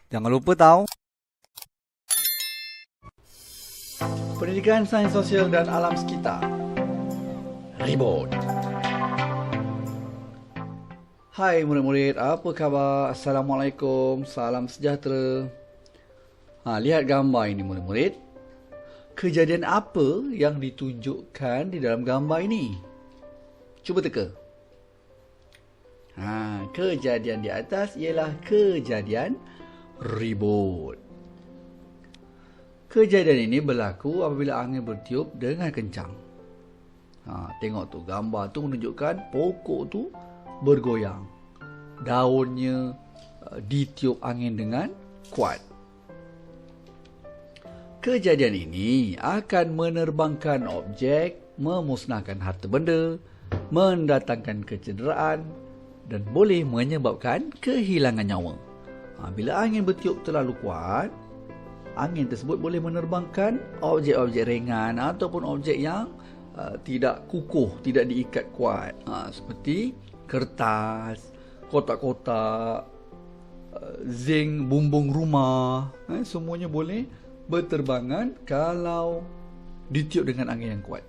Jangan lupa tahu pendidikan sains sosial dan alam sekitar. Ribut. Hai murid-murid, apa khabar? Assalamualaikum, salam sejahtera. Lihat gambar ini murid-murid. Kejadian apa yang ditunjukkan di dalam gambar ini? Cuba teka. Kejadian di atas ialah kejadian ribut. Kejadian ini berlaku apabila angin bertiup dengan kencang. Tengok tu, gambar tu menunjukkan pokok tu bergoyang. Daunnya ditiup angin dengan kuat. Kejadian ini akan menerbangkan objek, memusnahkan harta benda, mendatangkan kecederaan dan boleh menyebabkan kehilangan nyawa. Bila angin bertiup terlalu kuat, angin tersebut boleh menerbangkan objek-objek ringan ataupun objek yang tidak kukuh, tidak diikat kuat. Seperti kertas, kotak-kotak, zinc, bumbung rumah. Semuanya boleh berterbangan kalau ditiup dengan angin yang kuat.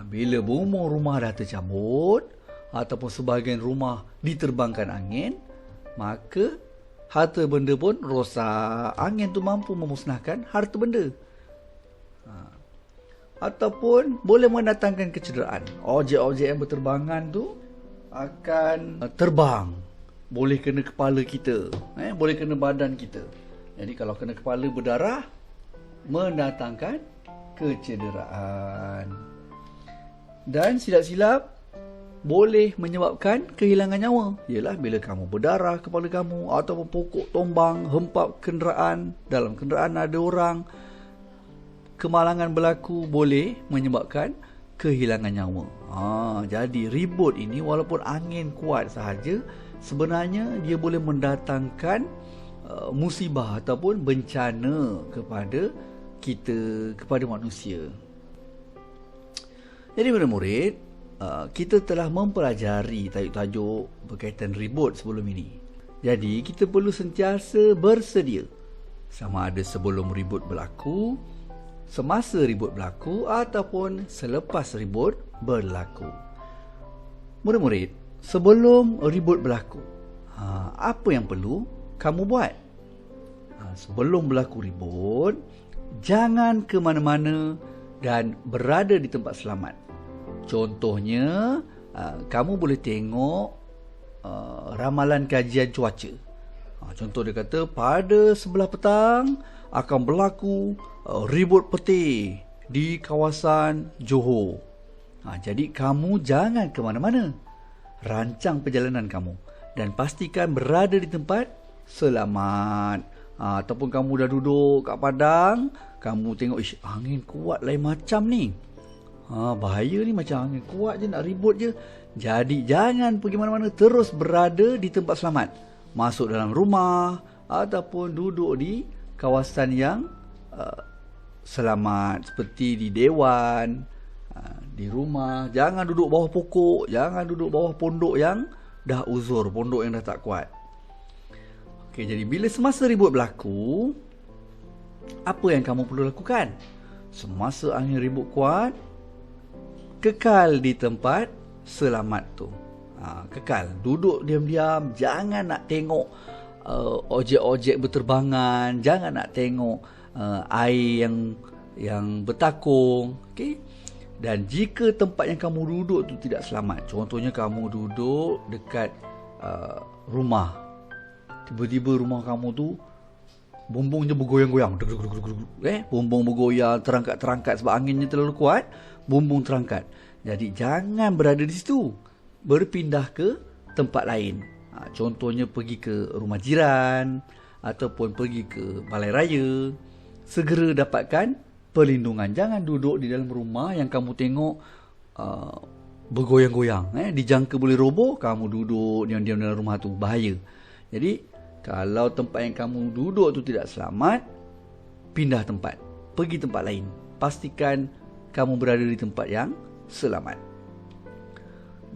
Bila bumbung rumah dah tercabut ataupun sebahagian rumah diterbangkan angin, maka harta benda pun rosak. Angin tu mampu memusnahkan harta benda. Ataupun boleh mendatangkan kecederaan. Objek-objek yang berterbangan tu akan terbang. Boleh kena kepala kita, boleh kena badan kita. Jadi kalau kena kepala berdarah, mendatangkan kecederaan. Dan silap-silap boleh menyebabkan kehilangan nyawa. Ialah bila kamu berdarah kepala kamu ataupun pokok tombang, hempap kenderaan, dalam kenderaan ada orang, kemalangan berlaku, boleh menyebabkan kehilangan nyawa. Jadi ribut ini walaupun angin kuat sahaja, sebenarnya dia boleh mendatangkan musibah ataupun bencana kepada kita, kepada manusia. Jadi murid-murid, kita telah mempelajari tajuk-tajuk berkaitan ribut sebelum ini. Jadi kita perlu sentiasa bersedia, sama ada sebelum ribut berlaku, semasa ribut berlaku ataupun selepas ribut berlaku. Murid-murid, sebelum ribut berlaku, apa yang perlu kamu buat? Sebelum berlaku ribut, jangan ke mana-mana dan berada di tempat selamat. Contohnya, kamu boleh tengok ramalan kajian cuaca. Contoh dia kata, pada sebelah petang akan berlaku ribut peti di kawasan Johor. Jadi kamu jangan ke mana-mana. Rancang perjalanan kamu dan pastikan berada di tempat selamat. Ataupun kamu dah duduk kat padang, kamu tengok, angin kuat lain macam ni. Bahaya ni, macam angin kuat je, nak ribut je. Jadi jangan pergi mana-mana, terus berada di tempat selamat. Masuk dalam rumah ataupun duduk di kawasan yang selamat, seperti di dewan, di rumah. Jangan duduk bawah pokok, jangan duduk bawah pondok yang dah uzur, pondok yang dah tak kuat. Jadi bila semasa ribut berlaku, apa yang kamu perlu lakukan? Semasa angin ribut kuat, kekal di tempat selamat tu. Kekal, duduk diam-diam, jangan nak tengok objek-objek berterbangan, jangan nak tengok air yang bertakung. Dan jika tempat yang kamu duduk tu tidak selamat, contohnya kamu duduk dekat rumah, tiba-tiba rumah kamu tu bumbungnya bergoyang-goyang, bumbung bergoyang, terangkat-terangkat sebab anginnya terlalu kuat, bumbung terangkat. Jadi jangan berada di situ, berpindah ke tempat lain. Contohnya pergi ke rumah jiran ataupun pergi ke balai raya. Segera dapatkan perlindungan. Jangan duduk di dalam rumah yang kamu tengok bergoyang-goyang, dijangka boleh roboh, kamu duduk diam-diam dalam rumah tu, bahaya. Jadi kalau tempat yang kamu duduk tu tidak selamat, pindah tempat, pergi tempat lain. Pastikan kamu berada di tempat yang selamat.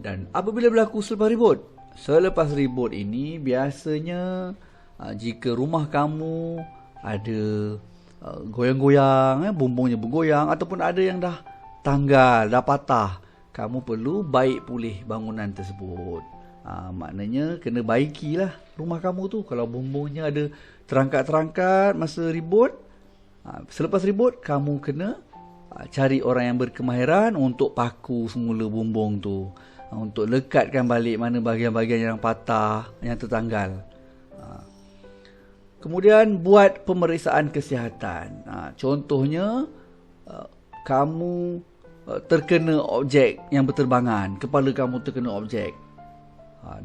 Dan apabila berlaku selepas ribut? Selepas ribut ini biasanya jika rumah kamu ada goyang-goyang, bumbungnya bergoyang, ataupun ada yang dah tanggal, dah patah, kamu perlu baik pulih bangunan tersebut. Maknanya kena baikilah rumah kamu tu. Kalau bumbungnya ada terangkat-terangkat masa ribut, selepas ribut kamu kena cari orang yang berkemahiran untuk paku semula bumbung tu, untuk lekatkan balik mana bahagian-bahagian yang patah, yang tertanggal. Kemudian buat pemeriksaan kesihatan. Contohnya kamu terkena objek yang berterbangan, kepala kamu terkena objek,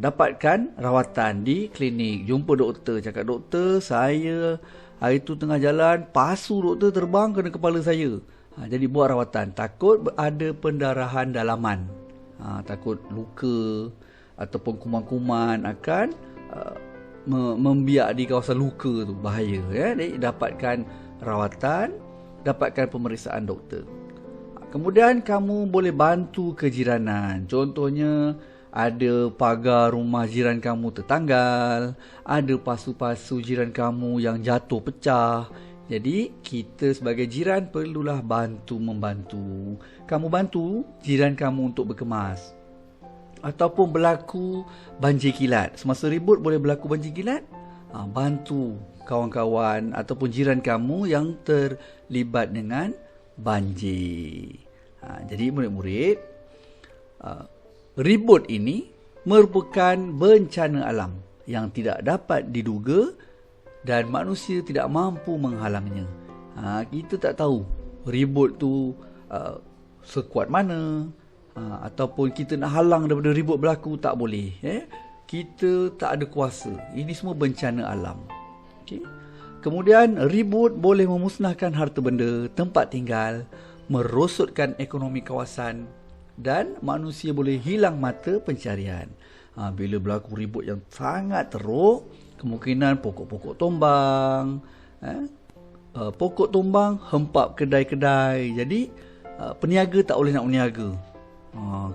dapatkan rawatan di klinik. Jumpa doktor, cakap, doktor, saya hari tu tengah jalan, pasu doktor terbang kena kepala saya. Jadi buat rawatan. Takut ada pendarahan dalaman, takut luka ataupun kuman-kuman akan membiak di kawasan luka tu, bahaya. Jadi dapatkan rawatan, dapatkan pemeriksaan doktor. Kemudian kamu boleh bantu kejiranan. Contohnya ada pagar rumah jiran kamu tertanggal, ada pasu-pasu jiran kamu yang jatuh pecah. Jadi kita sebagai jiran perlulah membantu. Kamu bantu jiran kamu untuk berkemas. Ataupun berlaku banjir kilat. Semasa ribut boleh berlaku banjir kilat. Bantu kawan-kawan ataupun jiran kamu yang terlibat dengan banjir. Jadi murid-murid, ribut ini merupakan bencana alam yang tidak dapat diduga dan manusia tidak mampu menghalangnya. Kita tak tahu ribut tu sekuat mana, ataupun kita nak halang daripada ribut berlaku, tak boleh. Kita tak ada kuasa. Ini semua bencana alam. Okay? Kemudian ribut boleh memusnahkan harta benda, tempat tinggal, merosotkan ekonomi kawasan, dan manusia boleh hilang mata pencarian. Bila berlaku ribut yang sangat teruk, kemungkinan pokok-pokok tumbang, pokok tumbang hempap kedai-kedai. Jadi peniaga tak boleh nak berniaga.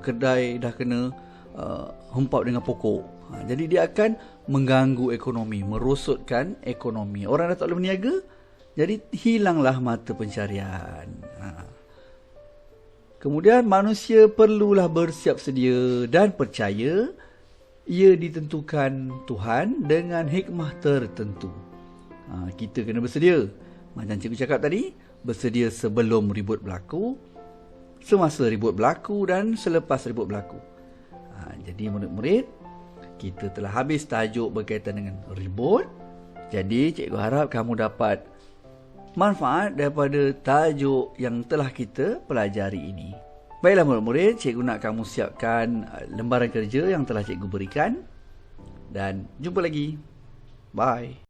Kedai dah kena hempap dengan pokok. Jadi dia akan mengganggu ekonomi, merosotkan ekonomi. Orang dah tak boleh berniaga, jadi hilanglah mata pencarian. Kemudian manusia perlulah bersiap sedia dan percaya ia ditentukan Tuhan dengan hikmah tertentu. Kita kena bersedia. Macam cikgu cakap tadi, bersedia sebelum ribut berlaku, semasa ribut berlaku dan selepas ribut berlaku. Jadi murid-murid, kita telah habis tajuk berkaitan dengan ribut. Jadi cikgu harap kamu dapat manfaat daripada tajuk yang telah kita pelajari ini. Baiklah murid-murid, cikgu nak kamu siapkan lembaran kerja yang telah cikgu berikan. Dan jumpa lagi. Bye.